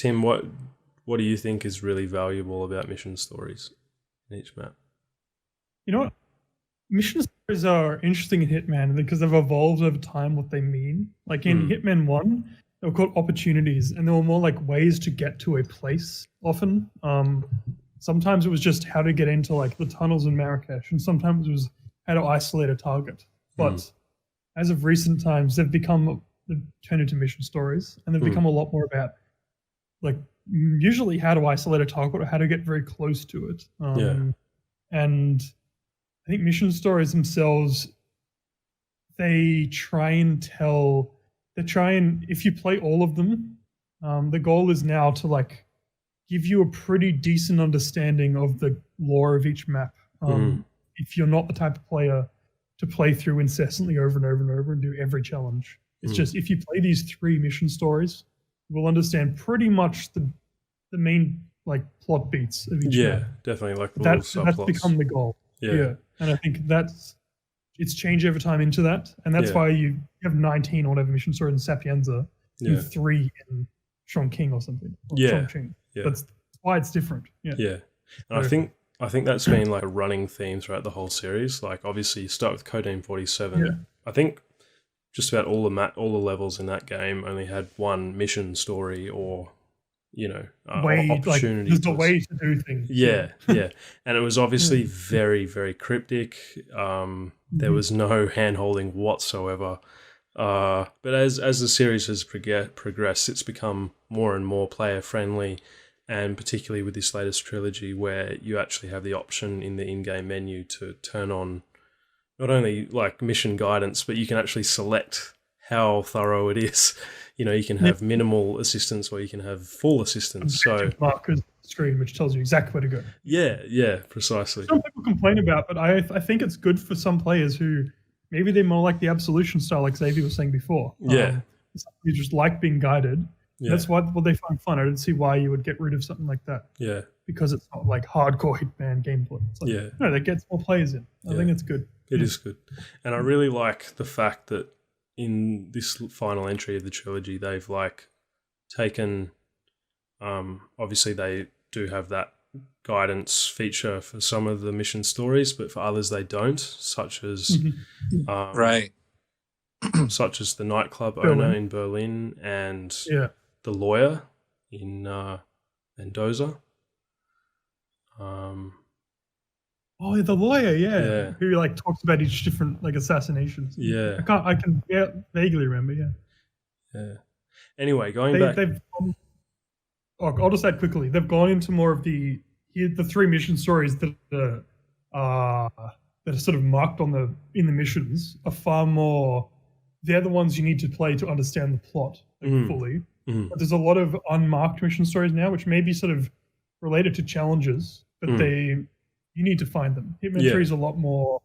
Tim, what do you think is really valuable about mission stories in each map? You know what? Mission stories are interesting in Hitman because they've evolved over time what they mean. Like in Hitman 1, they were called opportunities, and they were more like ways to get to a place often. Sometimes it was just how to get into like the tunnels in Marrakesh, and sometimes it was how to isolate a target. But as of recent times, they've turned into mission stories, and they've become a lot more about like usually how to isolate a target or how to get very close to it. And I think mission stories themselves, if you play all of them, the goal is now to like give you a pretty decent understanding of the lore of each map. If you're not the type of player to play through incessantly over and over and over and do every challenge. It's just if you play these 3 mission stories, you will understand pretty much the main like plot beats of each map. Definitely like the that's become the goal. Yeah. And I think it's changed over time into that. And that's why you have 19 or whatever mission stories in Sapienza, you have 3 in Chongqing or something. Or Chongqing. That's why it's different. Yeah. And I think that's been like a running theme throughout the whole series. Like obviously you start with Codename 47. Yeah. I think just about all the levels in that game only had one mission story or opportunity. Like, there's a way to do things. Yeah. And it was obviously very, very cryptic. There was no hand-holding whatsoever. But as the series has progressed, it's become more and more player-friendly, and particularly with this latest trilogy where you actually have the option in the in-game menu to turn on not only like mission guidance, but you can actually select how thorough it is. You can have minimal assistance or you can have full assistance. So markers screen, which tells you exactly where to go. Yeah, precisely. Some people complain about, but I think it's good for some players who maybe they're more like the Absolution style, like Xavier was saying before. You just like being guided. Yeah. That's what they find fun. I didn't see why you would get rid of something like that. Yeah. Because it's not like hardcore Hitman gameplay. It's like, no, that gets more players in. I think it's good. It is good. And I really like the fact that in this final entry of the trilogy, they've like taken, obviously they do have that guidance feature for some of the mission stories, but for others they don't, such as such as the nightclub owner in Berlin and the lawyer in Mendoza. The lawyer, who like talks about each different like assassinations. Yeah, I can vaguely remember. Yeah. Anyway, going back, I'll just add quickly. They've gone into more of the 3 mission stories that are sort of marked in the missions are far more. They're the ones you need to play to understand the plot fully. But there's a lot of unmarked mission stories now, which may be sort of related to challenges, but you need to find them. Hitman 3 is a lot more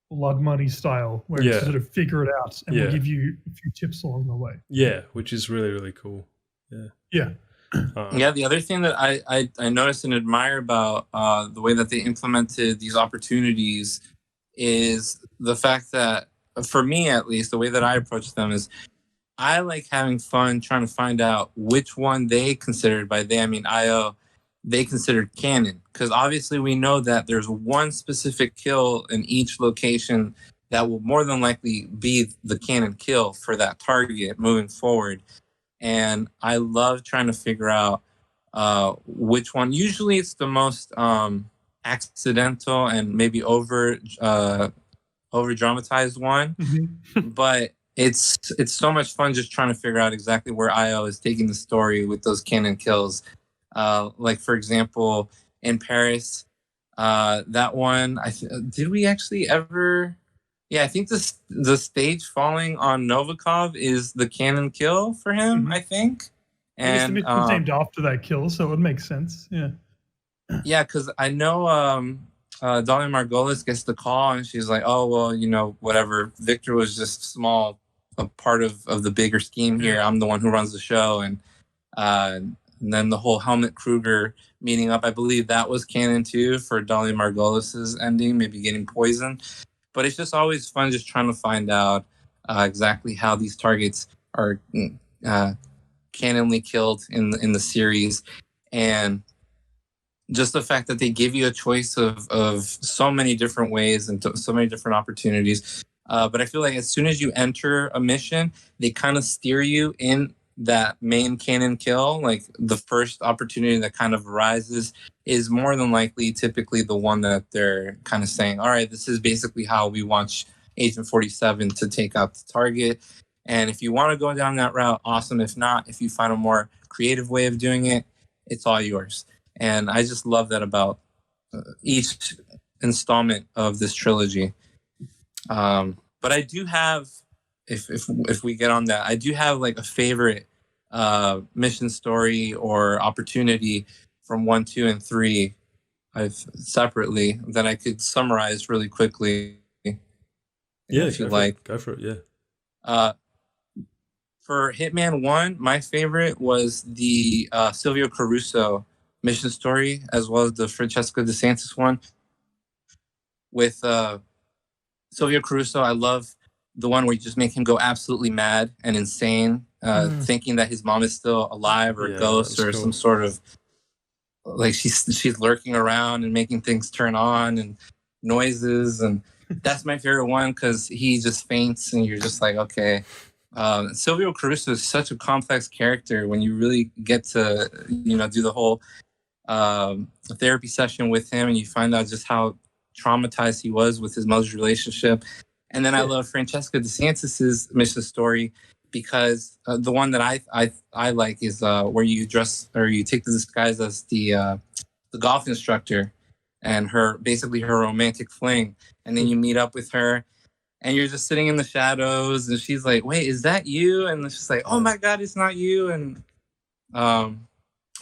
blood money style, where you sort of figure it out and we'll give you a few tips along the way. Yeah, which is really, really cool. Yeah. The other thing that I noticed and admire about the way that they implemented these opportunities is the fact that, for me at least, the way that I approach them is I like having fun trying to find out which one they considered, by they I mean IO, they considered canon. Because obviously we know that there's one specific kill in each location that will more than likely be the canon kill for that target moving forward. And I love trying to figure out which one. Usually it's the most accidental and maybe over dramatized one. But it's so much fun just trying to figure out exactly where IO is taking the story with those canon kills. Like, for example, in Paris, that one, did we actually ever... Yeah, I think the stage falling on Novikov is the canon kill for him, I think. And it's named after that kill, so it would make sense. Yeah. Yeah, because I know Dahlia Margolis gets the call, and she's like, oh, well, whatever. Victor was just a part of the bigger scheme here. I'm the one who runs the show. And then the whole Helmut Kruger meeting up, I believe that was canon too for Dahlia Margolis's ending, maybe getting poisoned. But it's just always fun just trying to find out exactly how these targets are canonly killed in the series, and just the fact that they give you a choice of so many different ways and so many different opportunities. But I feel like as soon as you enter a mission, they kind of steer you in that main canon kill. Like the first opportunity that kind of arises is more than likely typically the one that they're kind of saying, all right, this is basically how we want Agent 47 to take out the target. And if you want to go down that route, awesome. If not, if you find a more creative way of doing it, it's all yours. And I just love that about each installment of this trilogy. But I do have, if we get on that, I do have like a favorite mission story or opportunity from 1, 2, and 3 separately that I could summarize really quickly. Yeah, if you like. Go for it, yeah. For Hitman 1, my favorite was the Silvio Caruso mission story, as well as the Francesca DeSantis one. With Silvio Caruso, I love the one where you just make him go absolutely mad and insane, thinking that his mom is still alive or a ghost or some sort of, like she's lurking around and making things turn on and noises. And that's my favorite one because he just faints and you're just like, okay. Silvio Caruso is such a complex character when you really get to, do the whole therapy session with him and you find out just how traumatized he was with his mother's relationship. And then I love Francesca DeSantis's mission story because the one that I like is where you dress or you take the disguise as the golf instructor and her romantic fling, and then you meet up with her. And you're just sitting in the shadows, and she's like, "Wait, is that you?" And it's just like, "Oh my God, it's not you!" And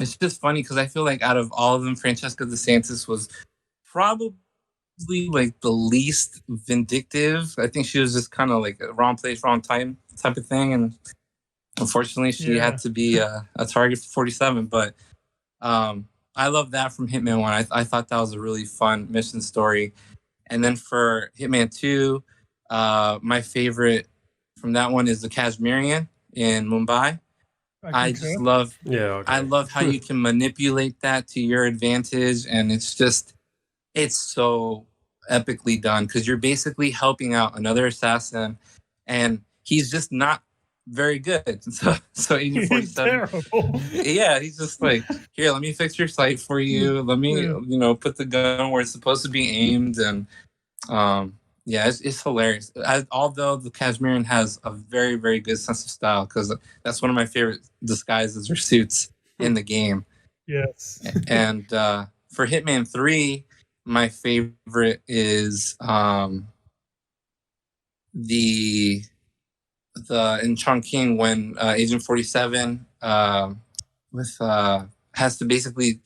it's just funny because I feel like out of all of them, Francesca DeSantis was probably like the least vindictive. I think she was just kind of like a wrong place, wrong time type of thing, and unfortunately, she had to be a target for 47. But I love that from Hitman 1. I thought that was a really fun mission story. And then for Hitman 2. My favorite from that one is the Kashmirian in Mumbai. I just love, I love how you can manipulate that to your advantage, and it's so epically done because you're basically helping out another assassin, and he's just not very good. So Agent 47, he's just like, here, let me fix your sight for you. Let me, put the gun where it's supposed to be aimed, and it's hilarious. Although the Kashmirian has a very, very good sense of style because that's one of my favorite disguises or suits in the game. Yes. And for Hitman 3, my favorite is the in Chongqing when Agent 47 has to basically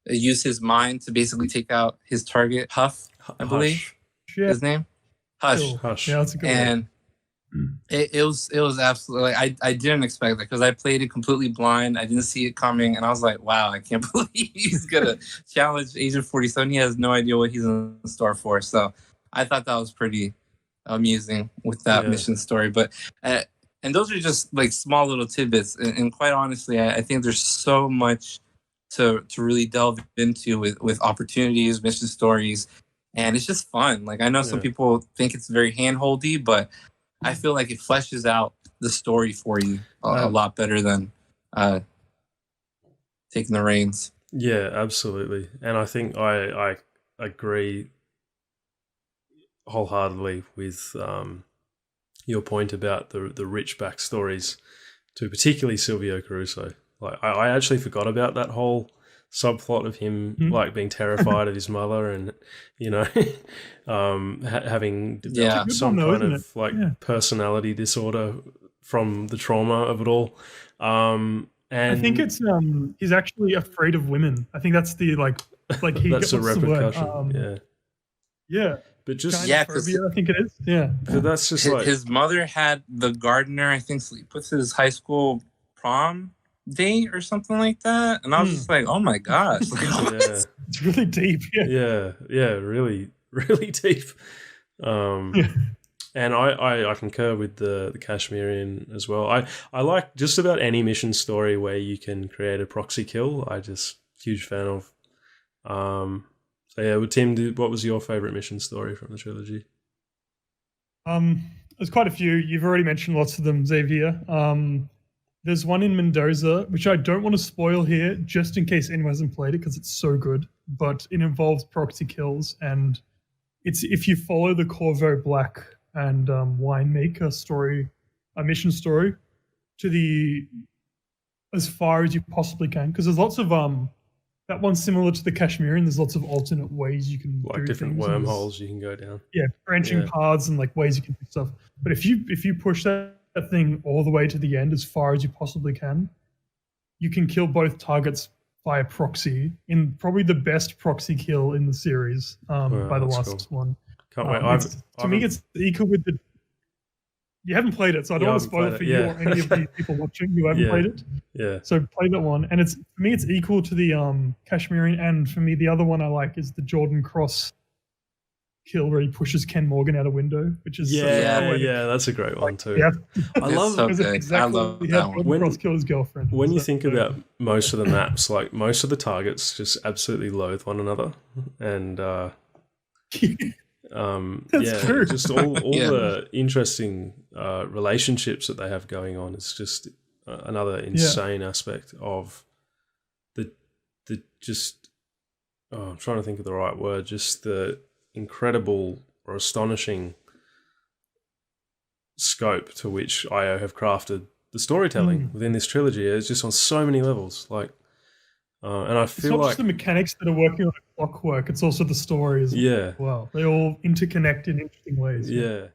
use his mind to basically take out his target, Huff, I believe. His name Hush. Yeah, that's a good one. It was absolutely like I didn't expect that because I played it completely blind. I didn't see it coming, and I was like, wow, I can't believe he's gonna challenge Agent 47. He has no idea what he's in store for. So I thought that was pretty amusing with that mission story. But and those are just like small little tidbits, and quite honestly, I think there's so much to really delve into with opportunities, mission stories. And it's just fun. Like I know some people think it's very handholdy, but I feel like it fleshes out the story for you a lot better than taking the reins. Yeah, absolutely. And I think I agree wholeheartedly with your point about the rich backstories to particularly Silvio Caruso. Like I actually forgot about that whole subplot of him like being terrified of his mother and having developed some kind of personality disorder from the trauma of it all. And I think it's he's actually afraid of women. I think that's the like he that's a repercussion. But just phobia, I think it is. Yeah. So that's just his mother had the gardener, I think, sleep with his high school prom date or something like that, and I was just like, oh my gosh, it's really deep. Really, really deep. And And I concur with the Kashmirian as well. I like just about any mission story where you can create a proxy kill. I just huge fan of. So yeah, well, Tim, what was your favorite mission story from the trilogy? There's quite a few. You've already mentioned lots of them, Xavier. There's one in Mendoza, which I don't want to spoil here, just in case anyone hasn't played it, because it's so good. But it involves proxy kills, and it's if you follow the Corvo Black and winemaker story, a mission story, to the as far as you possibly can, because there's lots of that one's similar to the Kashmirian. There's lots of alternate ways you can like do different things, wormholes you can go down. Yeah, branching paths and like ways you can do stuff. But if you push that thing all the way to the end as far as you possibly can, you can kill both targets via proxy in probably the best proxy kill in the series by the last one. Can't wait. To me, it's equal with the. You haven't played it, so I don't want to spoil it for you or any of the people watching who haven't played it. Yeah. So play that one, and for me, it's equal to the Kashmirian, and for me, the other one I like is the Jordan Cross kill where he pushes Ken Morgan out a window, which is that's a great one too. Yeah, I love that one. When Cross killed his girlfriend. When you think about most of the maps, like most of the targets just absolutely loathe one another, and That's true. just all the interesting relationships that they have going on. It's just another insane aspect of the just. I'm trying to think of the right word. Just the incredible or astonishing scope to which IO have crafted the storytelling within this trilogy. It's just on so many levels. Like, and I feel it's not just the mechanics that are working on a clockwork, it's also the stories as well. They all interconnect in interesting ways. Yeah.